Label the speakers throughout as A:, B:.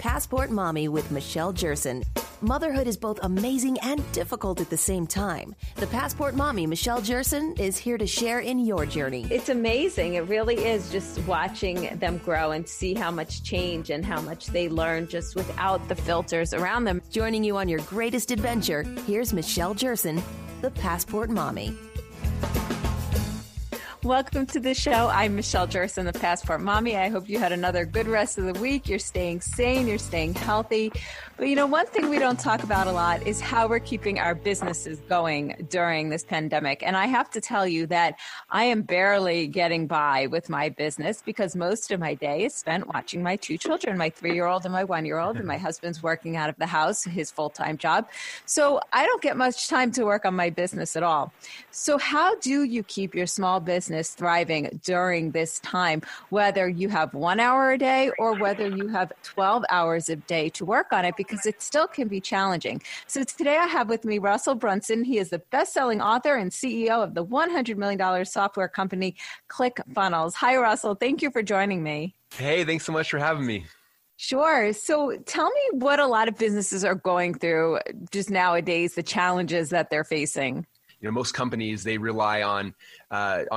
A: Passport Mommy with Michelle Jerson. Motherhood is both amazing and difficult at the same time. The Passport Mommy, Michelle Jerson, is here to share in your journey.
B: It's amazing. It really is, just watching them grow and see how much change and how much they learn just without the filters around them.
A: Joining you on your greatest adventure, here's Michelle Jerson, the Passport Mommy.
B: Welcome to the show. I'm Michelle Jerson, the Passport Mommy. I hope you had another good rest of the week. You're staying sane, you're staying healthy. But you know, one thing we don't talk about a lot is how we're keeping our businesses going during this pandemic. And I have to tell you that I am barely getting by with my business because most of my day is spent watching my two children, my 3-year-old and my 1-year-old, and my husband's working out of the house, his full-time job. So I don't get much time to work on my business at all. So how do you keep your small business thriving during this time, whether you have 1 hour a day or whether you have 12 hours a day to work on it, because it still can be challenging. So today I have with me Russell Brunson. He is the best-selling author and CEO of the $100 million software company ClickFunnels. Hi, Russell. Thank you for joining me.
C: Hey, thanks so much for having me.
B: Sure. So tell me what a lot of businesses are going through just nowadays, the challenges that they're facing.
C: You know, most companies, they rely on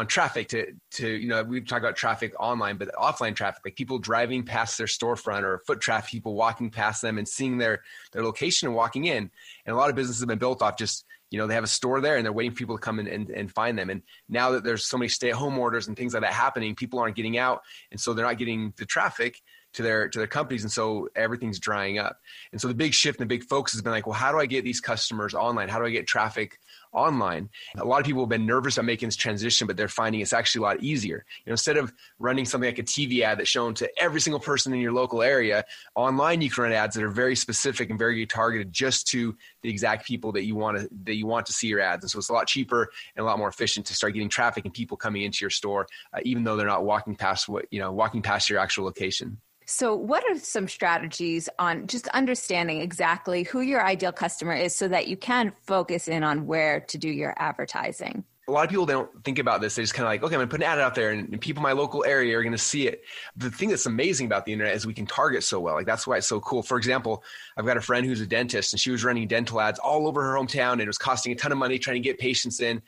C: traffic to we talk about traffic online, but offline traffic, like people driving past their storefront or foot traffic, people walking past them and seeing their location and walking in. And a lot of businesses have been built off just, they have a store there and they're waiting for people to come in and find them. And now that there's so many stay-at-home orders and things like that happening, people aren't getting out. And so they're not getting the traffic to their companies. And so everything's drying up. And so the big shift and the big focus has been like, well, how do I get these customers online? How do I get traffic online? A lot of people have been nervous about making this transition, but they're finding it's actually a lot easier. Instead of running something like a TV ad that's shown to every single person in your local area, online you can run ads that are very specific and very targeted just to the exact people that you want to see your ads. And so it's a lot cheaper and a lot more efficient to start getting traffic and people coming into your store, even though they're not walking past your actual location.
B: So what are some strategies on just understanding exactly who your ideal customer is so that you can focus in on where to do your advertising?
C: A lot of people don't think about this. They just kind of like, okay, I'm going to put an ad out there and people in my local area are going to see it. The thing that's amazing about the internet is we can target so well. Like that's why it's so cool. For example, I've got a friend who's a dentist and she was running dental ads all over her hometown and it was costing a ton of money trying to get patients in.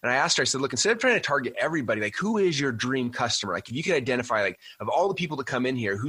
C: And I asked her, I said, look, instead of trying to target everybody, like who is your dream customer? Like if you could identify like of all the people that come in here,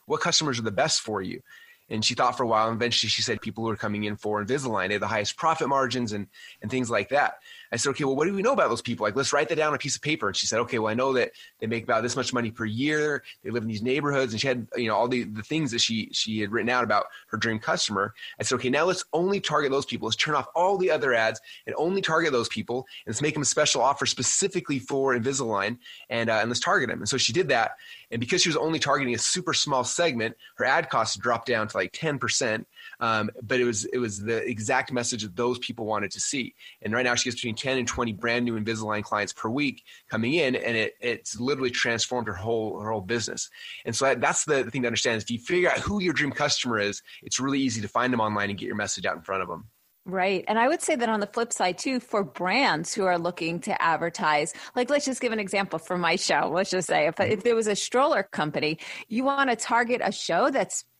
C: what customers are the best for you? And she thought for a while, and eventually she said people who are coming in for Invisalign, they have the highest profit margins and things like that. I said, okay, well, what do we know about those people? Like, let's write that down on a piece of paper. And she said, okay, well, I know that they make about this much money per year. They live in these neighborhoods. And she had, all the things that she had written out about her dream customer. I said, okay, now let's only target those people. Let's turn off all the other ads and only target those people. And let's make them a special offer specifically for Invisalign and let's target them. And so she did that. And because she was only targeting a super small segment, her ad costs dropped down to like 10%. But it was the exact message that those people wanted to see. And right now she gets between 10 and 20 brand new Invisalign clients per week coming in, and it's literally transformed her whole business. And so that's the thing to understand is if you figure out who your dream customer is, it's really easy to find them online and get your message out in front of them.
B: Right. And I would say that on the flip side, too, for brands who are looking to advertise, like let's just give an example for my show. Let's just say if there was a stroller company, you want to target a show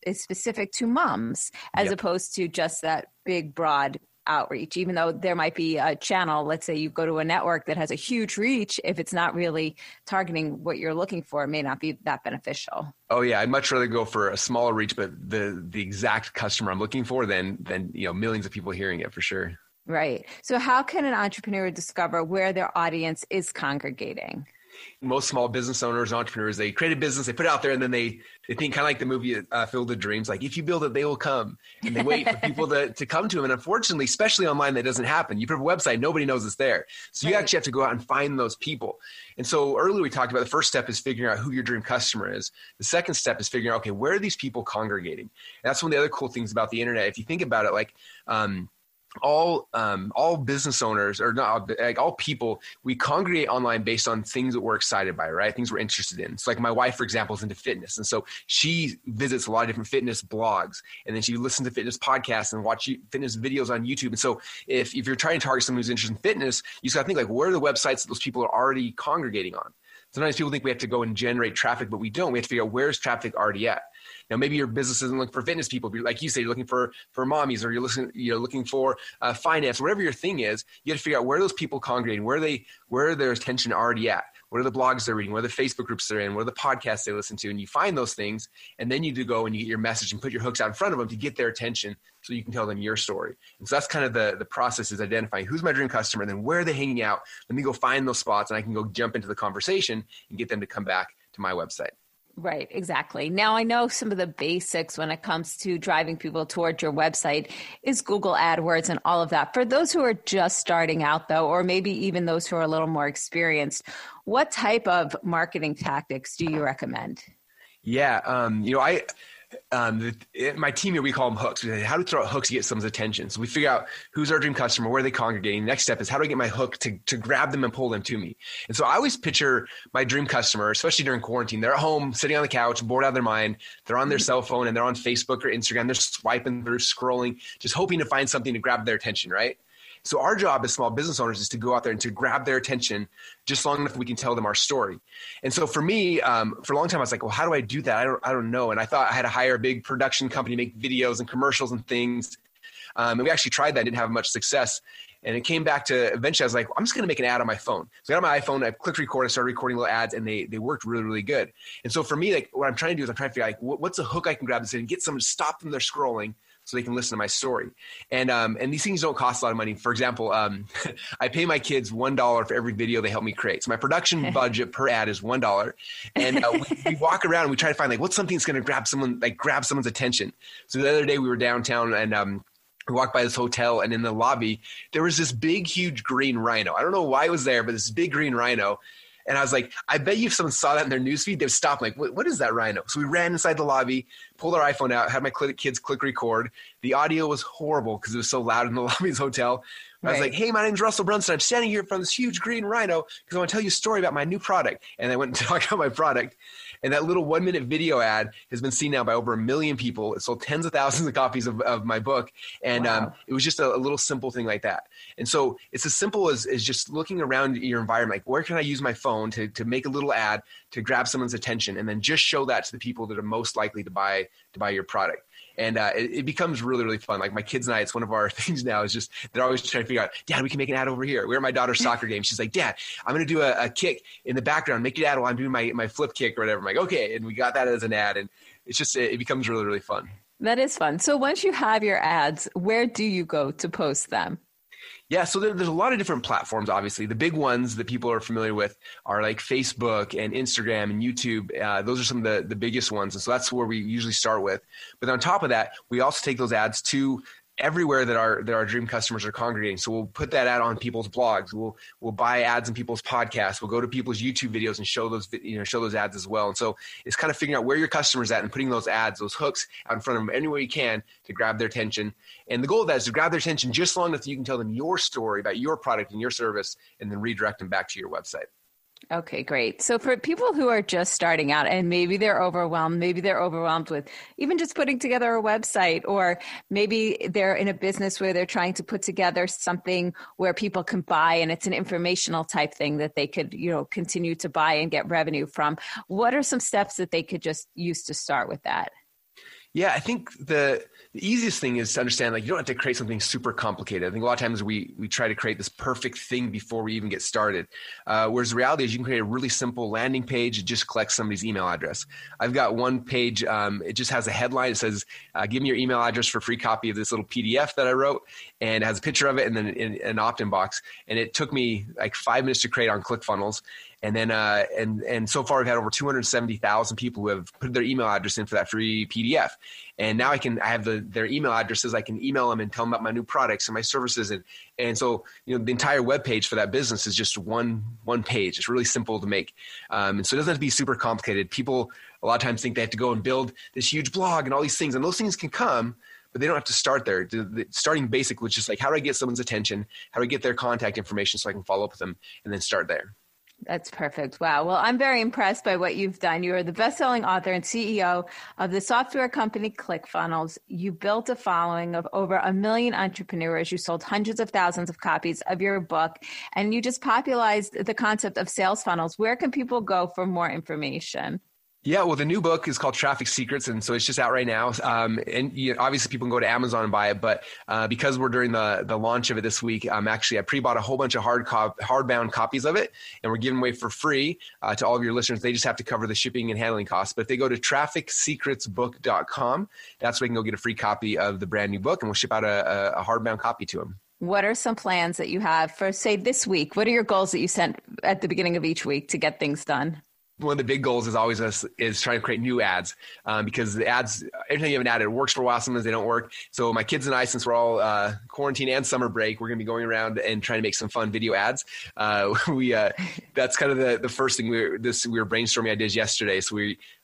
B: is specific to moms as opposed to just that big, broad outreach, even though there might be a channel. Let's say you go to a network that has a huge reach. If it's not really targeting what you're looking for, it may not be that beneficial.
C: Oh yeah, I'd much rather go for a smaller reach, but the exact customer I'm looking for than millions of people hearing it for sure. Right.
B: So how can an entrepreneur discover where their audience is congregating?
C: Most small business owners, entrepreneurs, they create a business, they put it out there, and then they think kind of like the movie Field of Dreams, like if you build it, they will come. And they wait for people to come to them. And unfortunately, especially online, that doesn't happen. You put a website, nobody knows it's there. So you actually have to go out and find those people. And so earlier we talked about the first step is figuring out who your dream customer is. The second step is figuring out, okay, where are these people congregating? And that's one of the other cool things about the internet. If you think about it, like all business owners, or not, like all people, we congregate online based on things that we're excited by, right? Things we're interested in. So like my wife, for example, is into fitness. And so she visits a lot of different fitness blogs, and then she listens to fitness podcasts and watch fitness videos on YouTube. And so if you're trying to target someone who's interested in fitness, you just got to think like, where are the websites that those people are already congregating on? Sometimes people think we have to go and generate traffic, but we don't. We have to figure out where's traffic already at. Now, maybe your business isn't looking for fitness people. Like you say, you're looking for mommies, or you're looking for finance, whatever your thing is. You have to figure out where those people congregate, where their attention already at. What are the blogs they're reading? What are the Facebook groups they're in? What are the podcasts they listen to? And you find those things, and then you do go and you get your message and put your hooks out in front of them to get their attention so you can tell them your story. And so that's kind of the process, is identifying who's my dream customer, and then where are they hanging out. Let me go find those spots, and I can go jump into the conversation and get them to come back to my website.
B: Right, exactly. Now, I know some of the basics when it comes to driving people towards your website is Google AdWords and all of that. For those who are just starting out, though, or maybe even those who are a little more experienced, what type of marketing tactics do you recommend?
C: Yeah, my team here, we call them hooks. How do we throw out hooks to get someone's attention? So we figure out who's our dream customer, where are they congregating. Next step is, how do I get my hook to grab them and pull them to me? And so I always picture my dream customer, especially during quarantine. They're at home, sitting on the couch, bored out of their mind. They're on their cell phone, and they're on Facebook or Instagram. They're swiping, they're scrolling, just hoping to find something to grab their attention, right? So our job as small business owners is to go out there and to grab their attention just long enough that we can tell them our story. And so for me, for a long time, I was like, well, how do I do that? I don't know. And I thought I had to hire a big production company to make videos and commercials and things. And we actually tried that, didn't have much success. And it came back to, eventually I was like, I'm just going to make an ad on my phone. So I got on my iPhone, I clicked record, I started recording little ads, and they worked really, really good. And so for me, like, what I'm trying to do is I'm trying to figure out, like, what's a hook I can grab and get someone to stop them their scrolling so they can listen to my story. And these things don't cost a lot of money. For example, I pay my kids $1 for every video they help me create. So my production budget per ad is $1. And we walk around and we try to find, like, what's something that's going to grab someone's attention. So the other day we were downtown, and we walked by this hotel, and in the lobby, there was this big, huge green rhino. I don't know why it was there, but this big green rhino. And I was like, I bet you if someone saw that in their newsfeed, they'd stop, like, what is that rhino? So we ran inside the lobby, pulled our iPhone out, had my kids click record. The audio was horrible because it was so loud in the lobby of this hotel. Right. I was like, hey, my name's Russell Brunson. I'm standing here in front of this huge green rhino because I want to tell you a story about my new product. And I went and talked about my product. And that little 1-minute video ad has been seen now by over 1 million people. It sold tens of thousands of copies of my book. And wow. It was just a little simple thing like that. And so it's as simple as just looking around your environment, like, where can I use my phone to make a little ad to grab someone's attention, and then just show that to the people that are most likely to buy your product. And it becomes really, really fun. Like my kids and I, it's one of our things now, is just, they're always trying to figure out, Dad, we can make an ad over here. We're at my daughter's soccer game. She's like, Dad, I'm going to do a kick in the background, make it ad while I'm doing my flip kick or whatever. I'm like, okay. And we got that as an ad. And it's just, it becomes really, really fun.
B: That is fun. So once you have your ads, where do you go to post them?
C: Yeah, so there's a lot of different platforms, obviously. The big ones that people are familiar with are like Facebook and Instagram and YouTube. Those are some of the biggest ones. And so that's where we usually start with. But on top of that, we also take those ads to everywhere that our dream customers are congregating. So we'll put that ad on people's blogs. We'll buy ads in people's podcasts. We'll go to people's YouTube videos and show those ads as well. And so it's kind of figuring out where your customer's at and putting those ads, those hooks out in front of them anywhere you can to grab their attention. And the goal of that is to grab their attention just long enough that you can tell them your story about your product and your service, and then redirect them back to your website.
B: Okay, great. So for people who are just starting out and maybe they're overwhelmed with even just putting together a website, or maybe they're in a business where they're trying to put together something where people can buy and it's an informational type thing that they could, continue to buy and get revenue from. What are some steps that they could just use to start with that?
C: Yeah, I think the easiest thing is to understand, like, you don't have to create something super complicated. I think a lot of times we try to create this perfect thing before we even get started. Whereas the reality is you can create a really simple landing page. It just collects somebody's email address. I've got one page. It just has a headline. It says, give me your email address for a free copy of this little PDF that I wrote. And it has a picture of it and then an opt-in box. And it took me like 5 minutes to create on ClickFunnels. And then, and so far we've had over 270,000 people who have put their email address in for that free PDF. And now I have their email addresses. I can email them and tell them about my new products and my services. And so, the entire web page for that business is just one page. It's really simple to make. And so it doesn't have to be super complicated. People a lot of times think they have to go and build this huge blog and all these things, and those things can come, but they don't have to start there. The starting basic was just like, how do I get someone's attention? How do I get their contact information so I can follow up with them, and then start there?
B: That's perfect. Wow. Well, I'm very impressed by what you've done. You are the best-selling author and CEO of the software company ClickFunnels. You built a following of over 1 million entrepreneurs. You sold hundreds of thousands of copies of your book, and you just popularized the concept of sales funnels. Where can people go for more information?
C: Yeah, well, the new book is called Traffic Secrets, and so it's just out right now. And obviously, people can go to Amazon and buy it, but because we're during the launch of it this week, I pre-bought a whole bunch of hardbound copies of it, and we're giving away for free to all of your listeners. They just have to cover the shipping and handling costs. But if they go to trafficsecretsbook.com, that's where they can go get a free copy of the brand new book, and we'll ship out a hardbound copy to them.
B: What are some plans that you have for, say, this week? What are your goals that you set at the beginning of each week to get things done?
C: One of the big goals is always is trying to create new ads because the ads, every time you have an ad, it works for a while. Sometimes they don't work. So my kids and I, since we're all quarantine and summer break, we're going to be going around and trying to make some fun video ads. That's kind of the first thing we were brainstorming ideas yesterday. So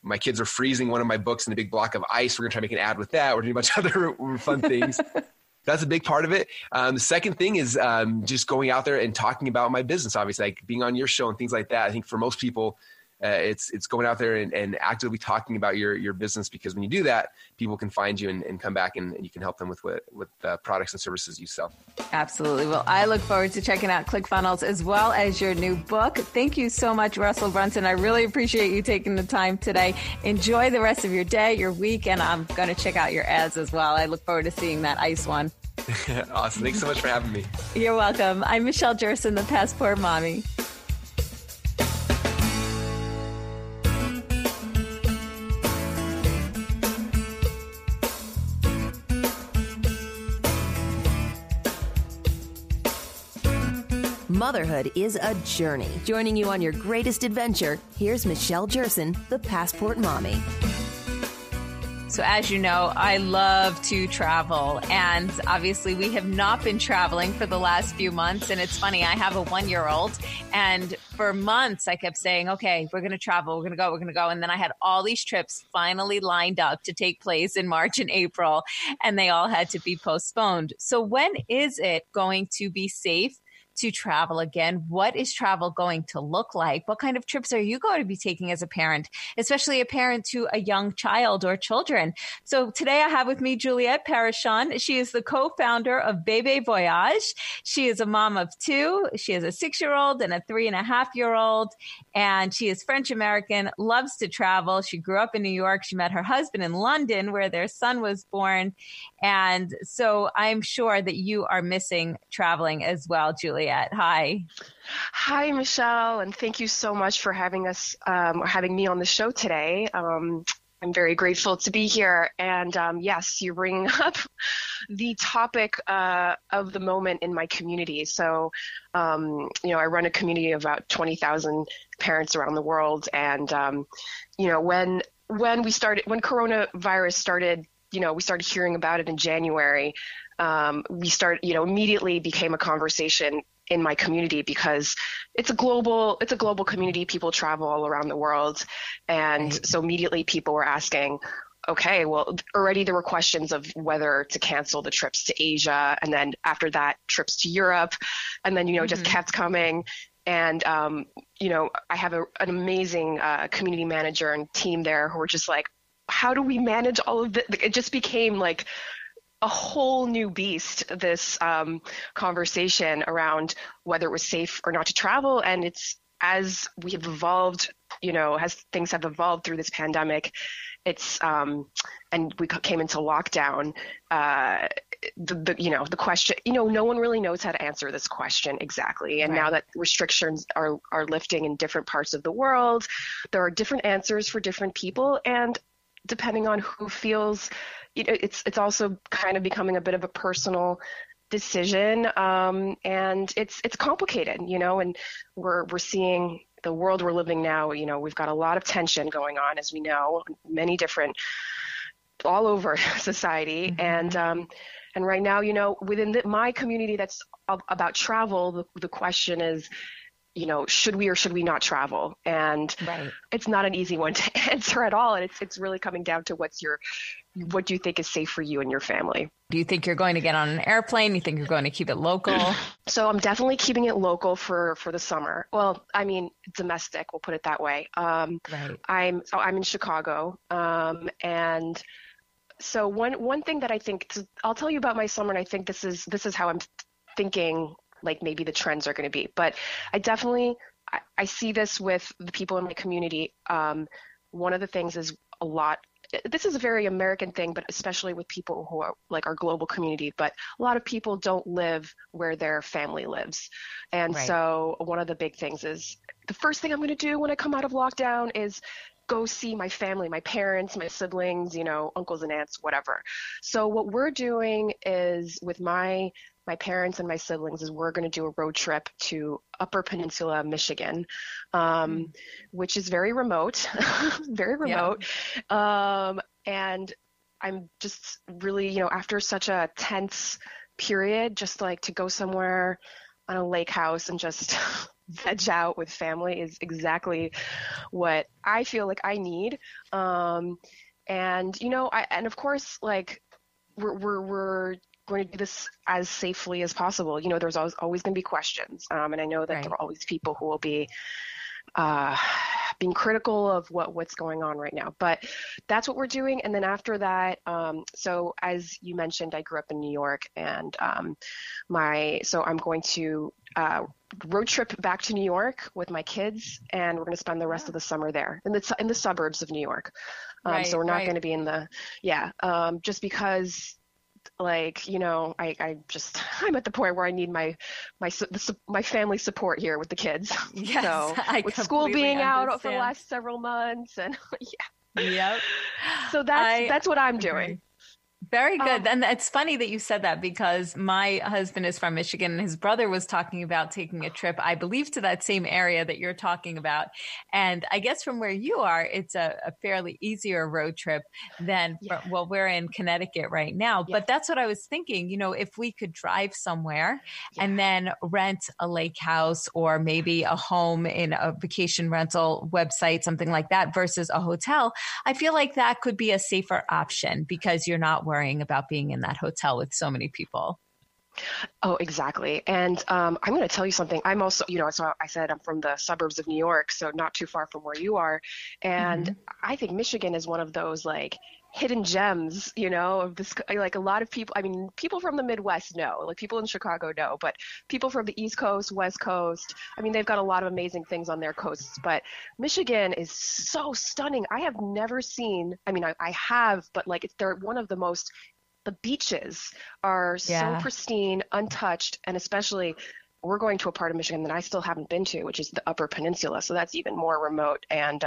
C: my kids are freezing one of my books in a big block of ice. We're going to try to make an ad with that. We're doing a bunch of other fun things. That's a big part of it. The second thing is just going out there and talking about my business, obviously, like being on your show and things like that. I think for most people, it's going out there and actively talking about your business, because when you do that, people can find you and come back and you can help them with the products and services you sell.
B: Absolutely. Well, I look forward to checking out ClickFunnels as well as your new book. Thank you so much, Russell Brunson. I really appreciate you taking the time today. Enjoy the rest of your day, your week, and I'm going to check out your ads as well. I look forward to seeing that ice one.
C: Awesome. Thanks so much for having me.
B: You're welcome. I'm Michelle Jerson, the Passport Mommy.
A: Motherhood is a journey. Joining you on your greatest adventure, here's Michelle Jerson, the Passport Mommy.
B: So as you know, I love to travel, and obviously we have not been traveling for the last few months. And it's funny, I have a 1-year-old, and for months I kept saying, okay, we're going to travel, we're going to go. And then I had all these trips finally lined up to take place in March and April, and they all had to be postponed. So when is it going to be safe to travel again? What is travel going to look like? What kind of trips are you going to be taking as a parent, especially a parent to a young child or children? So today I have with me Juliette Parachon. She is the co-founder of Bebe Voyage. She is a mom of 2. She has a 6-year-old and a 3.5-year-old, and she is French American, loves to travel. She grew up in New York. She met her husband in London, where their son was born. And so I'm sure that you are missing traveling as well, Juliette. Hi.
D: Hi, Michelle, and thank you so much for having me on the show today. I'm very grateful to be here. And yes, you're bringing up the topic of the moment in my community. So, I run a community of about 20,000 parents around the world. And, when coronavirus started, we started hearing about it in January. Immediately became a conversation in my community, because it's a global community. People travel all around the world. And so immediately people were asking, okay, well, already there were questions of whether to cancel the trips to Asia. And then after that, trips to Europe. And then, just kept coming. And, I have an amazing community manager and team there who were just like, how do we manage all of this? It just became like a whole new beast, this conversation around whether it was safe or not to travel. And it's, as we have evolved, as things have evolved through this pandemic, it's and we came into lockdown, the question, no one really knows how to answer this question exactly. And now that restrictions are lifting in different parts of the world, there are different answers for different people. And depending on who feels, it's also kind of becoming a bit of a personal decision. And it's complicated, and we're seeing the world we're living now. We've got a lot of tension going on, as we know, many different, all over society. And right now, within my community that's about travel, the question is, should we or should we not travel? And it's not an easy one to answer at all. And it's really coming down to what do you think is safe for you and your family?
B: Do you think you're going to get on an airplane? You think you're going to keep it local?
D: So I'm definitely keeping it local for the summer. Well, I mean, domestic, we'll put it that way. I'm in Chicago. And so one thing that I think, I'll tell you about my summer, and I think this is how I'm thinking, like maybe the trends are going to be. But I see this with the people in my community. One of the things is this is a very American thing, but especially with people who are like our global community, but a lot of people don't live where their family lives. And so one of the big things is the first thing I'm going to do when I come out of lockdown is go see my family, my parents, my siblings, uncles and aunts, whatever. So what we're doing is with my parents and my siblings is we're going to do a road trip to Upper Peninsula, Michigan, which is very remote, very remote. Yeah. And I'm just really, after such a tense period, just like to go somewhere on a lake house and just veg out with family is exactly what I feel like I need. And of course, like we're going to do this as safely as possible. There's always going to be questions. And I know that there are always people who will be being critical of what's going on right now, but that's what we're doing. And then after that, so as you mentioned, I grew up in New York, and so I'm going to road trip back to New York with my kids, and we're going to spend the rest of the summer there in the suburbs of New York. So we're not going to be in just because, like, I'm at the point where I need my family support here with the kids.
B: Yes,
D: so with school being out for the last several months, and
B: Yep.
D: So that's what I'm doing.
B: Very good. And it's funny that you said that, because my husband is from Michigan, and his brother was talking about taking a trip, I believe, to that same area that you're talking about. And I guess from where you are, it's a fairly easier road trip than, we're in Connecticut right now. Yeah. But that's what I was thinking, if we could drive somewhere and then rent a lake house or maybe a home in a vacation rental website, something like that, versus a hotel, I feel like that could be a safer option, because you're not worrying about being in that hotel with so many people.
D: Oh, exactly. And I'm going to tell you something. I'm also, so I said I'm from the suburbs of New York, so not too far from where you are. And I think Michigan is one of those like hidden gems, of this, like a lot of people, people from the Midwest know, like people in Chicago know, but people from the East Coast, West Coast, they've got a lot of amazing things on their coasts, but Michigan is so stunning. I have never seen, I have, but like they're one of the beaches are so pristine, untouched, and especially we're going to a part of Michigan that I still haven't been to, which is the Upper Peninsula. So that's even more remote. And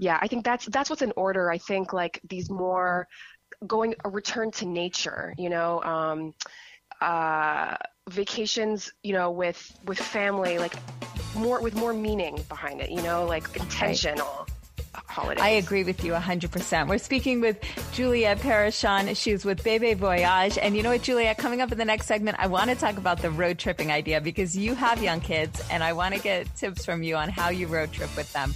D: I think that's what's in order. I think like these more a return to nature, vacations, with family, like with more meaning behind it, like intentional. Holidays.
B: I agree with you 100%. We're speaking with Juliette Parashon. She's with Bebe Voyage. And you know what, Juliette, coming up in the next segment, I want to talk about the road tripping idea, because you have young kids, and I want to get tips from you on how you road trip with them.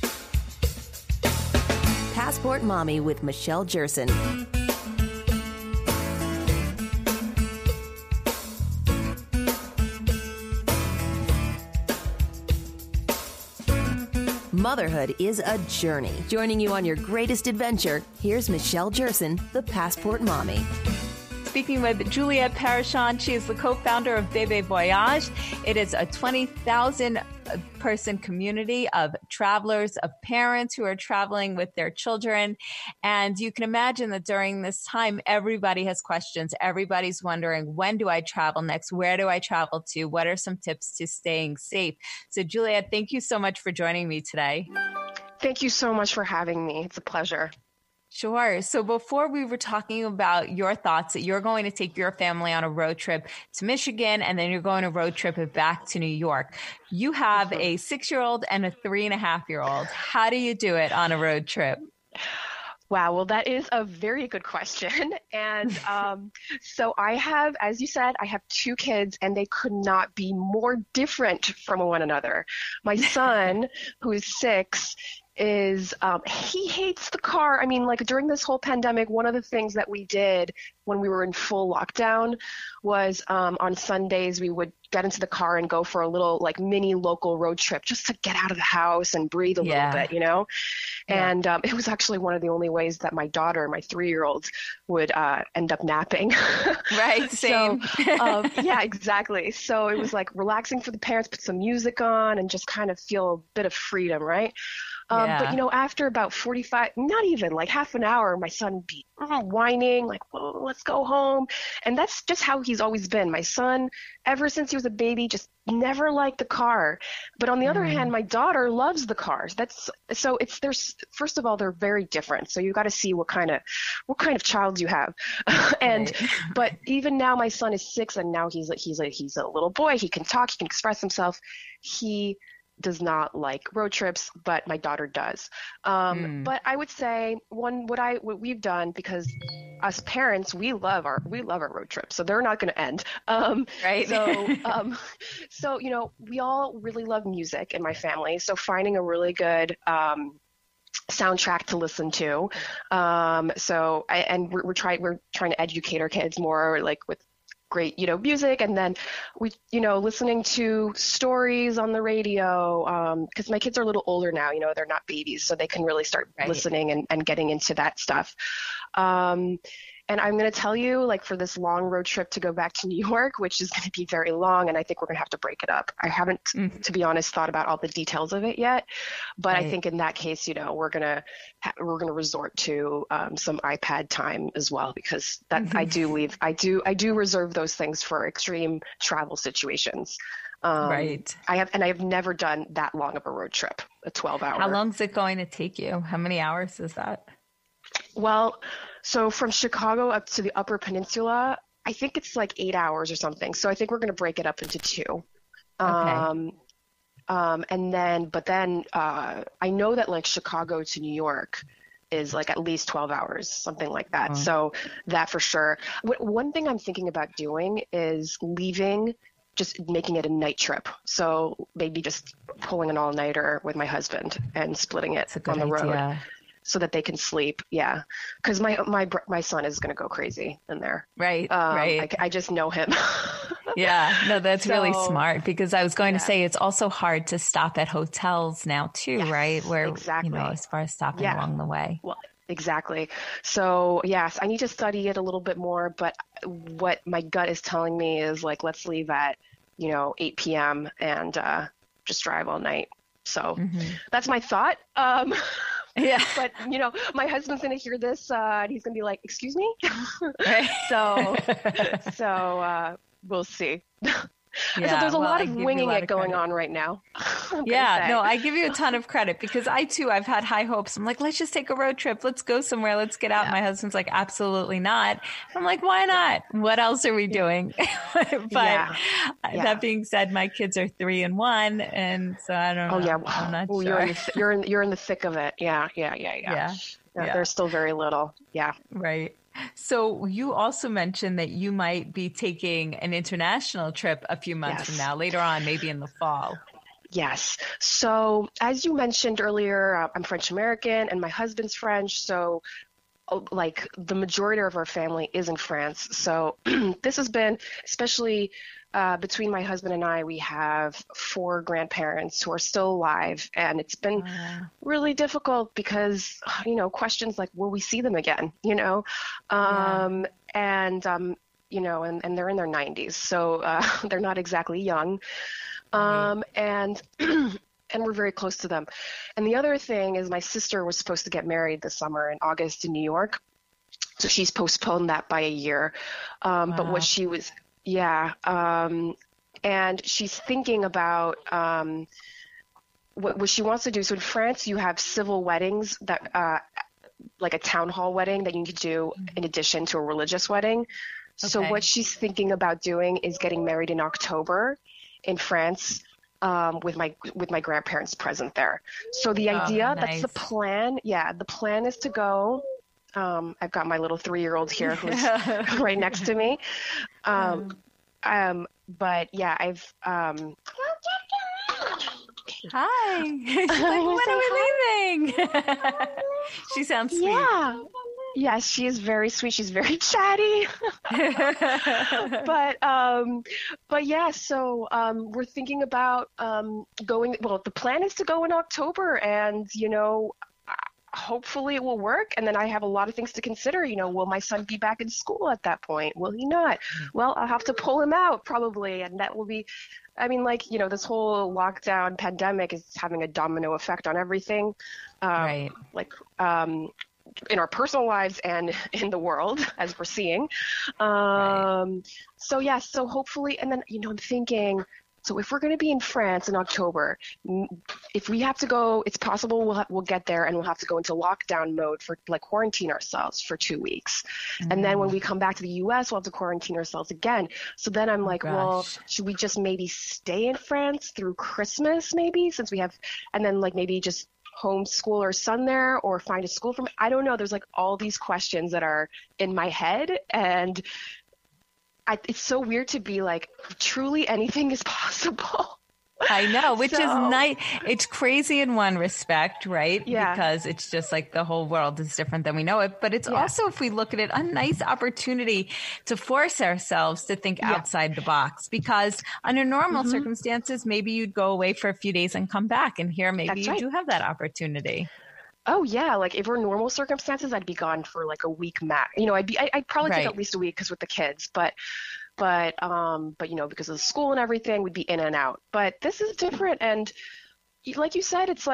A: Passport Mommy with Michelle Jerson. Motherhood is a journey. Joining you on your greatest adventure, here's Michelle Jerson, the Passport Mommy.
B: Speaking with Juliette Parashon. She is the co-founder of Bebe Voyage. It is a 20,000 person community of travelers, of parents who are traveling with their children. And you can imagine that during this time, everybody has questions. Everybody's wondering, when do I travel next? Where do I travel to? What are some tips to staying safe? So Juliette, thank you so much for joining me today.
D: Thank you so much for having me. It's a pleasure.
B: Sure. So before, we were talking about your thoughts that you're going to take your family on a road trip to Michigan, and then you're going to road trip it back to New York. You have a 6-year-old and a 3.5-year-old. How do you do it on a road trip?
D: Wow, well, that is a very good question. And so I have, as you said, I have two kids, and they could not be more different from one another. My son, who is 6, he hates the car. I mean, like during this whole pandemic, one of the things that we did when we were in full lockdown was on Sundays we would get into the car and go for a little like mini local road trip just to get out of the house and breathe a little bit, you know? And it was actually one of the only ways that my daughter, my 3-year-old, would end up napping.
B: Right, same.
D: So, yeah, exactly. So it was like relaxing for the parents, put some music on and just kind of feel a bit of freedom, right? But, you know, after about 45, not even like half an hour, my son would be whining, like, well, let's go home. And that's just how he's always been. My son, ever since he was a baby, just never liked the car. But on the other hand, my daughter loves the cars. First of all, they're very different. So you got to see what kind of child you have. But even now my son is 6 and now he's a little boy. He can talk, he can express himself. He does not like road trips, but my daughter does. But I would say what we've done, because us parents, we love our road trips, so they're not going to end.
B: Right.
D: So, you know, we all really love music in my family. So finding a really good, soundtrack to listen to. We're trying to educate our kids more, like with great, you know, music, and then we, you know, listening to stories on the radio, because my kids are a little older now, you know, they're not babies, so they can really start listening and getting into that stuff. And I'm going to tell you, like, for this long road trip to go back to New York, which is going to be very long, and I think we're going to have to break it up. I haven't, to be honest, thought about all the details of it yet, but I think in that case, you know, we're going to resort to some iPad time as well, because that I do reserve those things for extreme travel situations. I have never done that long of a road trip, a 12-hour.
B: How long is it going to take you? How many hours is that?
D: Well, so from Chicago up to the Upper Peninsula, I think it's like 8 hours or something. So I think we're going to break it up into 2. Okay. But then I know that like Chicago to New York is like at least 12 hours, something like that. Oh. So that for sure. One thing I'm thinking about doing is just making it a night trip. So maybe just pulling an all-nighter with my husband and splitting it on the road. So that they can sleep. Yeah. Because my son is going to go crazy in there. Right. I just know him.
B: Yeah. No, that's really smart, because I was going to say it's also hard to stop at hotels now too, right? Where, you know, as far as stopping along the way.
D: Well, exactly. So yes, I need to study it a little bit more, but what my gut is telling me is like, let's leave at, you know, 8 p.m. and just drive all night. So that's my thought. Yeah. But, you know, my husband's going to hear this and he's going to be like, excuse me? So we'll see. Yeah, so there's a lot of winging it going on right now.
B: Yeah, no, I give you a ton of credit, because I've had high hopes. I'm like, let's just take a road trip. Let's go somewhere. Let's get out. Yeah. My husband's like, absolutely not. I'm like, why not? What else are we doing? But that being said, my kids are 3 and 1. And so I don't know.
D: Oh, yeah.
B: I'm not sure.
D: You're in the thick of it. Yeah. They're still very little. Yeah.
B: Right. So you also mentioned that you might be taking an international trip a few months from now, later on, maybe in the fall.
D: Yes. So as you mentioned earlier, I'm French American and my husband's French. So like the majority of our family is in France. So this has been, especially between my husband and I, we have 4 grandparents who are still alive. And it's been really difficult because, you know, questions like, will we see them again? You know, you know, and they're in their 90s. So they're not exactly young. And we're very close to them. And the other thing is my sister was supposed to get married this summer in August in New York. So she's postponed that by a year. But what she was, and she's thinking about what she wants to do. So in France, you have civil weddings that, like a town hall wedding that you can do in addition to a religious wedding. Okay. So what she's thinking about doing is getting married in October in France. With my grandparents present there. So the idea, that's the plan. Yeah, the plan is to go I've got my little 3-year-old here who's right next to me. But yeah, I've
B: Hi. She's like, when are we leaving? She sounds sweet.
D: Yeah. Yes, she is very sweet. She's very chatty. But yeah, so we're thinking about going. Well, the plan is to go in October, and hopefully it will work. And then I have a lot of things to consider. Will my son be back in school at that point? Will he not? Well, I'll have to pull him out probably, and that will be. I mean, this whole lockdown pandemic is having a domino effect on everything.
B: Right.
D: In our personal lives and in the world, as we're seeing.
B: Right.
D: So hopefully, and then, I'm thinking, so if we're going to be in France in October, if we have to go, it's possible we'll get there and we'll have to go into lockdown mode for quarantine ourselves for 2 weeks. Mm-hmm. And then when we come back to the US, we'll have to quarantine ourselves again. So then I'm well, should we just maybe stay in France through Christmas maybe, since we have, and then maybe just homeschool our son there or find a school for me? I don't know. There's all these questions that are in my head, and it's so weird to be truly anything is possible.
B: I know, which is nice. It's crazy in one respect, right?
D: Yeah.
B: Because it's just the whole world is different than we know it. But it's also, if we look at it, a nice opportunity to force ourselves to think outside the box. Because under normal circumstances, maybe you'd go away for a few days and come back. And here, maybe you do have that opportunity.
D: Oh yeah, if we're normal circumstances, I'd be gone for a week max. I'd probably take at least a week because with the kids, but because of the school and everything, we'd be in and out. But this is different, and like you said, it's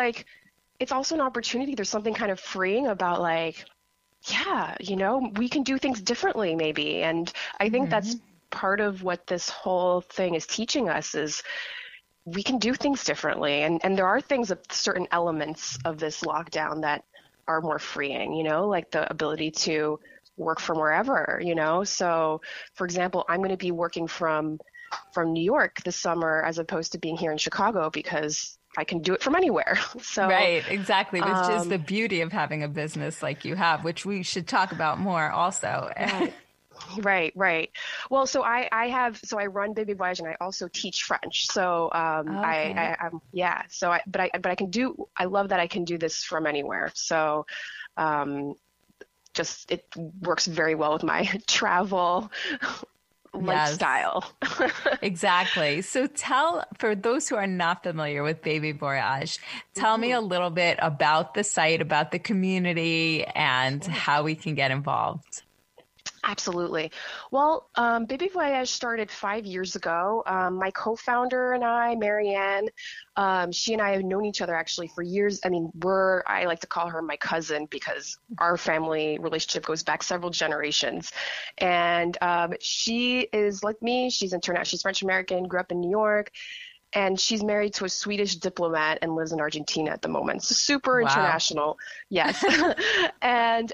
D: it's also an opportunity. There's something kind of freeing about we can do things differently maybe, and I think that's part of what this whole thing is teaching us is we can do things differently. And there are things of certain elements of this lockdown that are more freeing, the ability to work from wherever, So, for example, I'm going to be working from New York this summer as opposed to being here in Chicago because I can do it from anywhere. So
B: right, exactly, which is the beauty of having a business like you have, which we should talk about more also.
D: Right. Well, so I run Bébé Voyage and I also teach French. So I love that I can do this from anywhere. So it works very well with my travel lifestyle.
B: Exactly. So for those who are not familiar with Bébé Voyage, tell me a little bit about the site, about the community, and how we can get involved.
D: Absolutely. Well, Bébé Voyage started 5 years ago. My co-founder and I, Marianne, she and I have known each other actually for years. I mean, I like to call her my cousin because our family relationship goes back several generations. And she is like me. She's international. She's French American, grew up in New York. And she's married to a Swedish diplomat and lives in Argentina at the moment. So super international. Yes. And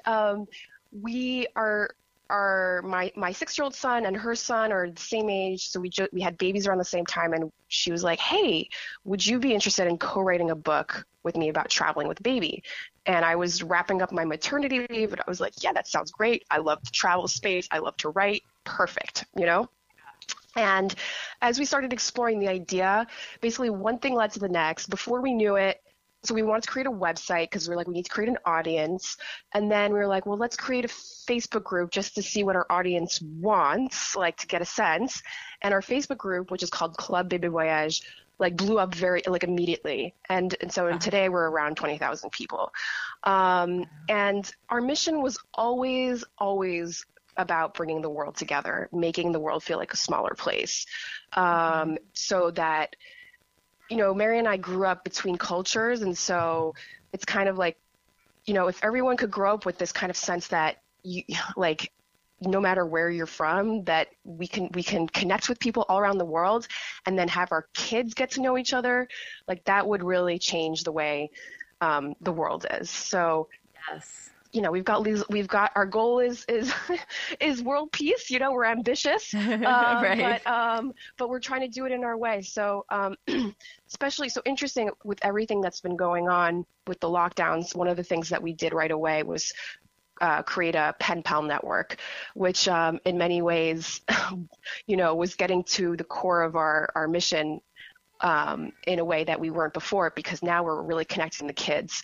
D: we are my 6-year-old son and her son are the same age, so we had babies around the same time, and she was like, hey, would you be interested in co-writing a book with me about traveling with baby? And I was wrapping up my maternity leave, and I was like, yeah, that sounds great. I love the travel space. I love to write. Perfect, And as we started exploring the idea, basically one thing led to the next. Before we knew it, so we wanted to create a website because we were like, we need to create an audience. And then we were like, well, let's create a Facebook group just to see what our audience wants, to get a sense. And our Facebook group, which is called Club Bébé Voyage, blew up very immediately. And today we're around 20,000 people. And our mission was always about bringing the world together, making the world feel like a smaller place. So that, Mary and I grew up between cultures. And so it's kind of if everyone could grow up with this kind of sense that no matter where you're from, that we can connect with people all around the world and then have our kids get to know each other, that would really change the way the world is. So
B: yes.
D: Our goal is world peace. We're ambitious,
B: right.
D: But we're trying to do it in our way. So, especially so interesting with everything that's been going on with the lockdowns. One of the things that we did right away was create a pen pal network, which in many ways, was getting to the core of our mission in a way that we weren't before, because now we're really connecting the kids.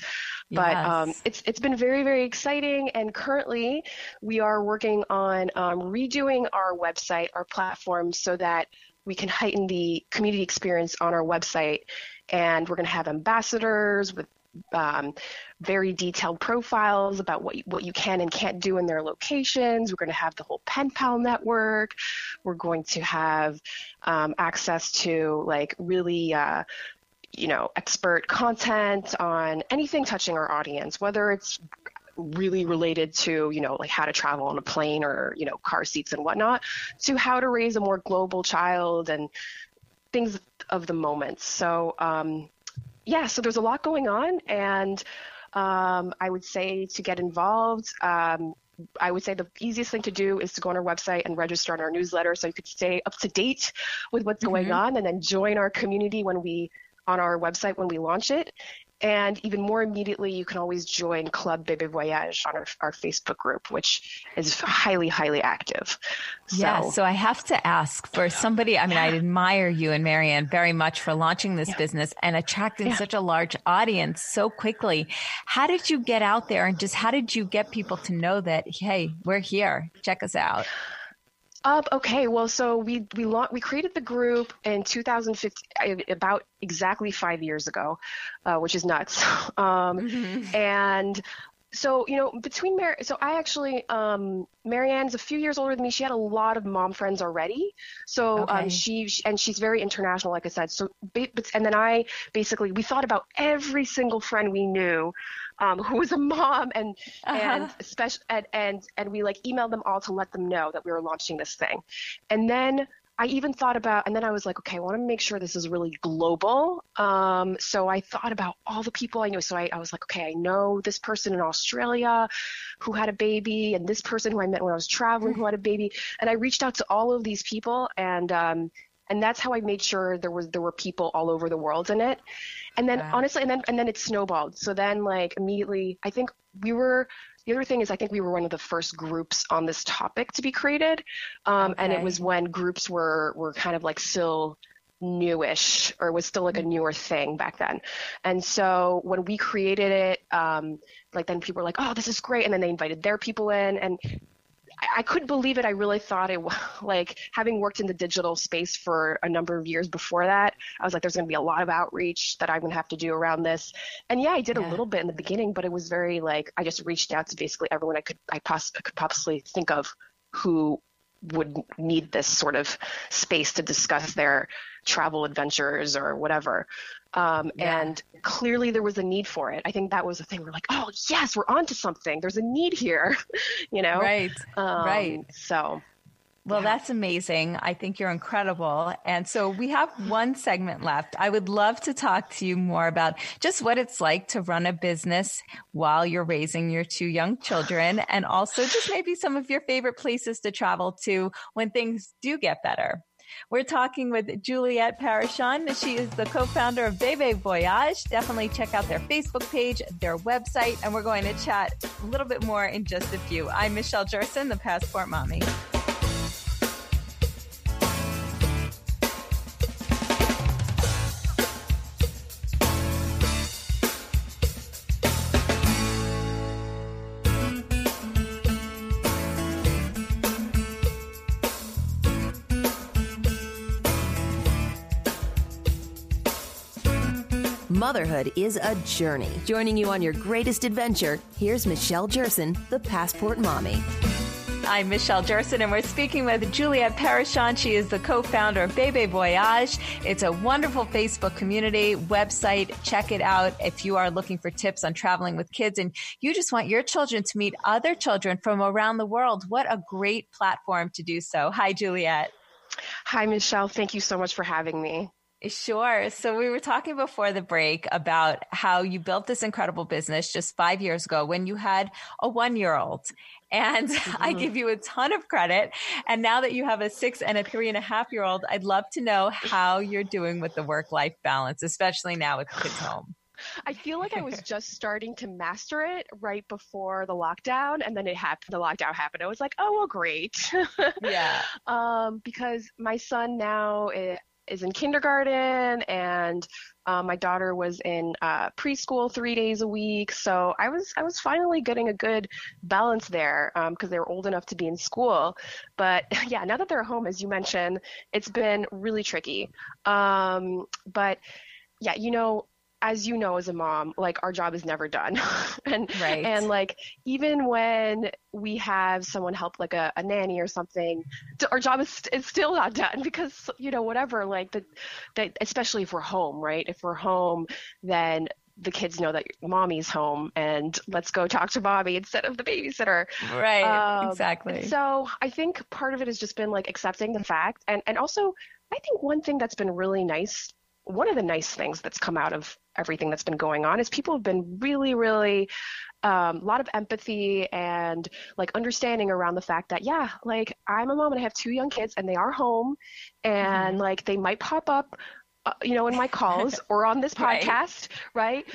D: But it's been very, very exciting. And currently we are working on redoing our website, our platform, so that we can heighten the community experience on our website. And we're going to have ambassadors with very detailed profiles about what you can and can't do in their locations. We're going to have the whole pen pal network. We're going to have access to really expert content on anything touching our audience, whether it's really related to, like how to travel on a plane or, car seats and whatnot, to how to raise a more global child and things of the moment. So, so there's a lot going on, and I would say to get involved, I would say the easiest thing to do is to go on our website and register on our newsletter so you could stay up to date with what's going on, and then join our community on our website when we launch it. And even more immediately, you can always join Club Bébé Voyage on our Facebook group, which is highly, highly active.
B: So I have to ask, for somebody, I admire you and Marianne very much for launching this business and attracting such a large audience so quickly. How did you get out there, and just how did you get people to know that, hey, we're here, check us out?
D: Okay, well, so we created the group in 2015, about exactly 5 years ago, which is nuts. And so, between Marianne's a few years older than me. She had a lot of mom friends already. So she's very international, like I said. So, and then we thought about every single friend we knew who was a mom, and we emailed them all to let them know that we were launching this thing. And then I even thought about, and then I was like, okay, I want to make sure this is really global. So I thought about all the people I knew. So I was like, okay, I know this person in Australia who had a baby, and this person who I met when I was traveling who had a baby. And I reached out to all of these people, and that's how I made sure there were people all over the world in it. And then honestly, and then it snowballed. So then immediately, I think the other thing is, I think we were one of the first groups on this topic to be created. And it was when groups were kind of still newish, or was still a newer thing back then. And so when we created it, then people were like, oh, this is great. And then they invited their people in, and I couldn't believe it. I really thought it was having worked in the digital space for a number of years before that, I was like, there's going to be a lot of outreach that I'm going to have to do around this. And I did a little bit in the beginning, but it was very I just reached out to basically everyone I could possibly think of who would need this sort of space to discuss their travel adventures or whatever. And clearly there was a need for it. I think that was the thing. We're like, oh yes, we're onto something. There's a need here, Right. So.
B: Well, that's amazing. I think you're incredible. And so we have one segment left. I would love to talk to you more about just what it's like to run a business while you're raising your two young children, and also just maybe some of your favorite places to travel to when things do get better. We're talking with Juliette Parachon. She is the co-founder of Bébé Voyage. Definitely check out their Facebook page, their website, and we're going to chat a little bit more in just a few. I'm Michelle Jerson, the Passport Mommy.
A: Motherhood is a journey. Joining you on your greatest adventure, here's Michelle Jerson, the Passport Mommy.
B: I'm Michelle Jerson, and we're speaking with Juliette Parachon. She is the co-founder of Bébé Voyage. It's a wonderful Facebook community website. Check it out if you are looking for tips on traveling with kids and you just want your children to meet other children from around the world. What a great platform to do so. Hi, Juliette.
D: Hi, Michelle. Thank you so much for having me.
B: Sure. So we were talking before the break about how you built this incredible business just 5 years ago when you had a 1-year-old. And I give you a ton of credit. And now that you have a 6 and a 3.5-year-old, I'd love to know how you're doing with the work-life balance, especially now with kids home.
D: I feel like I was just starting to master it right before the lockdown, and then the lockdown happened. I was like, oh, well, great.
B: Yeah.
D: Because my son now is in kindergarten, and my daughter was in preschool 3 days a week. So I was finally getting a good balance there because they were old enough to be in school. But yeah, now that they're home, as you mentioned, it's been really tricky. But yeah, as you know, as a mom, like our job is never done. And like, even when we have someone help, like a nanny or something, our job is still not done because, whatever, like that, especially if we're home, right? If we're home, then the kids know that mommy's home and let's go talk to mommy instead of the babysitter.
B: Right. Exactly.
D: So I think part of it has just been like accepting the fact. And also I think one thing that's been really nice, one of the nice things that's come out of everything that's been going on is people have been really, really a lot of empathy and like understanding around the fact that, yeah, like I'm a mom and I have 2 young kids and they are home and like they might pop up, in my calls or on this podcast, right?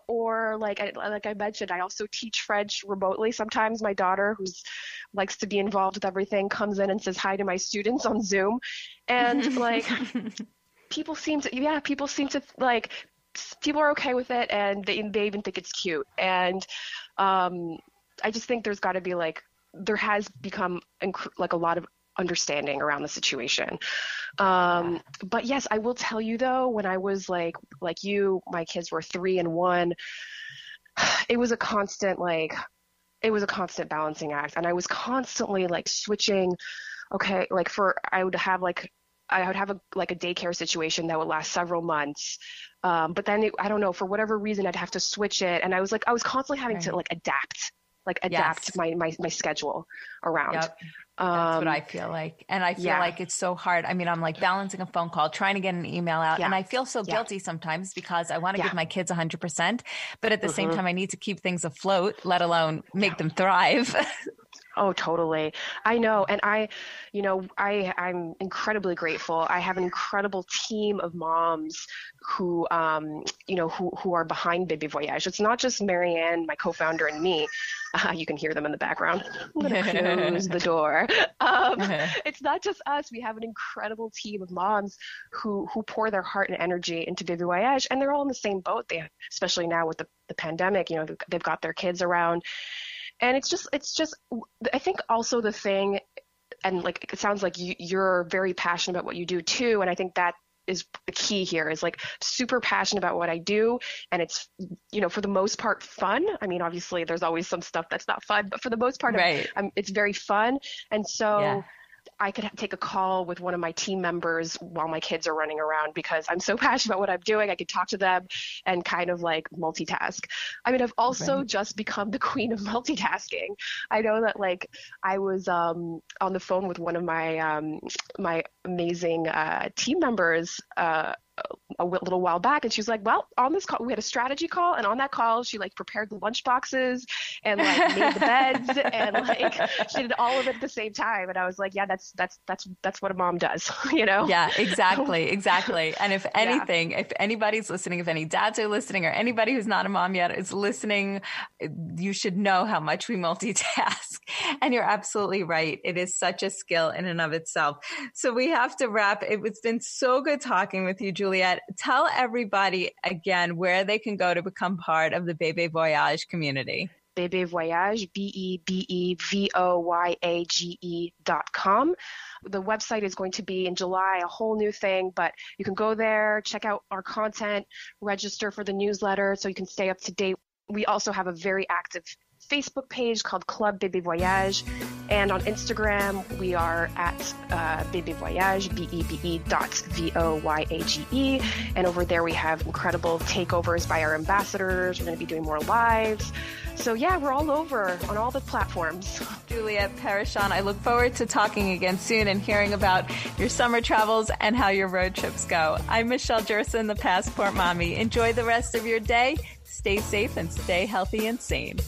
D: Or like I mentioned, I also teach French remotely. Sometimes my daughter, who likes to be involved with everything, comes in and says hi to my students on Zoom, and like people seem to like, people are okay with it, and they even think it's cute. And I just think there's got to be there has become like a lot of understanding around the situation. But yes, I will tell you though, when I was like you, my kids were 3 and 1. It was a constant balancing act, and I was constantly like switching. Okay, like I would have a daycare situation that would last several months. But then I don't know, for whatever reason, I'd have to switch it. And I was constantly having to adapt my schedule around.
B: Yep. That's what I feel like. And I feel like it's so hard. I mean, I'm like balancing a phone call, trying to get an email out. And I feel so guilty sometimes because I want to give my kids 100%, but at the same time, I need to keep things afloat, let alone make them thrive.
D: Oh, totally. I know. And I'm incredibly grateful. I have an incredible team of moms who are behind Bébé Voyage. It's not just Marianne, my co-founder, and me. You can hear them in the background. I'm going to close the door. It's not just us. We have an incredible team of moms who pour their heart and energy into Bébé Voyage, and they're all in the same boat. Especially now with the pandemic, they've got their kids around. And it's just, I think also the thing, and like, it sounds like you're very passionate about what you do too. And I think that is the key here, is like super passionate about what I do. And it's, for the most part, fun. I mean, obviously there's always some stuff that's not fun, but for the most part, it's very fun. And so I could take a call with one of my team members while my kids are running around because I'm so passionate about what I'm doing. I could talk to them and kind of like multitask. I mean, I've also just become the queen of multitasking. I know that like I was on the phone with one of my my amazing team members a little while back, and she was like, well, on this call we had a strategy call, and on that call she like prepared the lunch boxes and like made the beds and like she did all of it at the same time. And I was like, yeah, that's what a mom does.
B: Yeah, exactly. And if anything, if anybody's listening, if any dads are listening, or anybody who's not a mom yet is listening, you should know how much we multitask. And you're absolutely right, it is such a skill in and of itself. So we have to wrap. It's been so good talking with you, Juliette. Tell everybody again where they can go to become part of the Bébé Voyage community.
D: Bébé Voyage, BEBEVOYAGE.com. The website is going to be in July, a whole new thing, but you can go there, check out our content, register for the newsletter so you can stay up to date. We also have a very active Facebook page called Club Bébé Voyage, and on Instagram we are at Bébé Voyage, BEBE.VOYAGE, and over there we have incredible takeovers by our ambassadors. We're going to be doing more lives. So yeah, we're all over on all the platforms.
B: Juliette Parachon, I look forward to talking again soon and hearing about your summer travels and how your road trips go. I'm Michelle Jerson, the Passport Mommy. Enjoy the rest of your day. Stay safe and stay healthy and sane.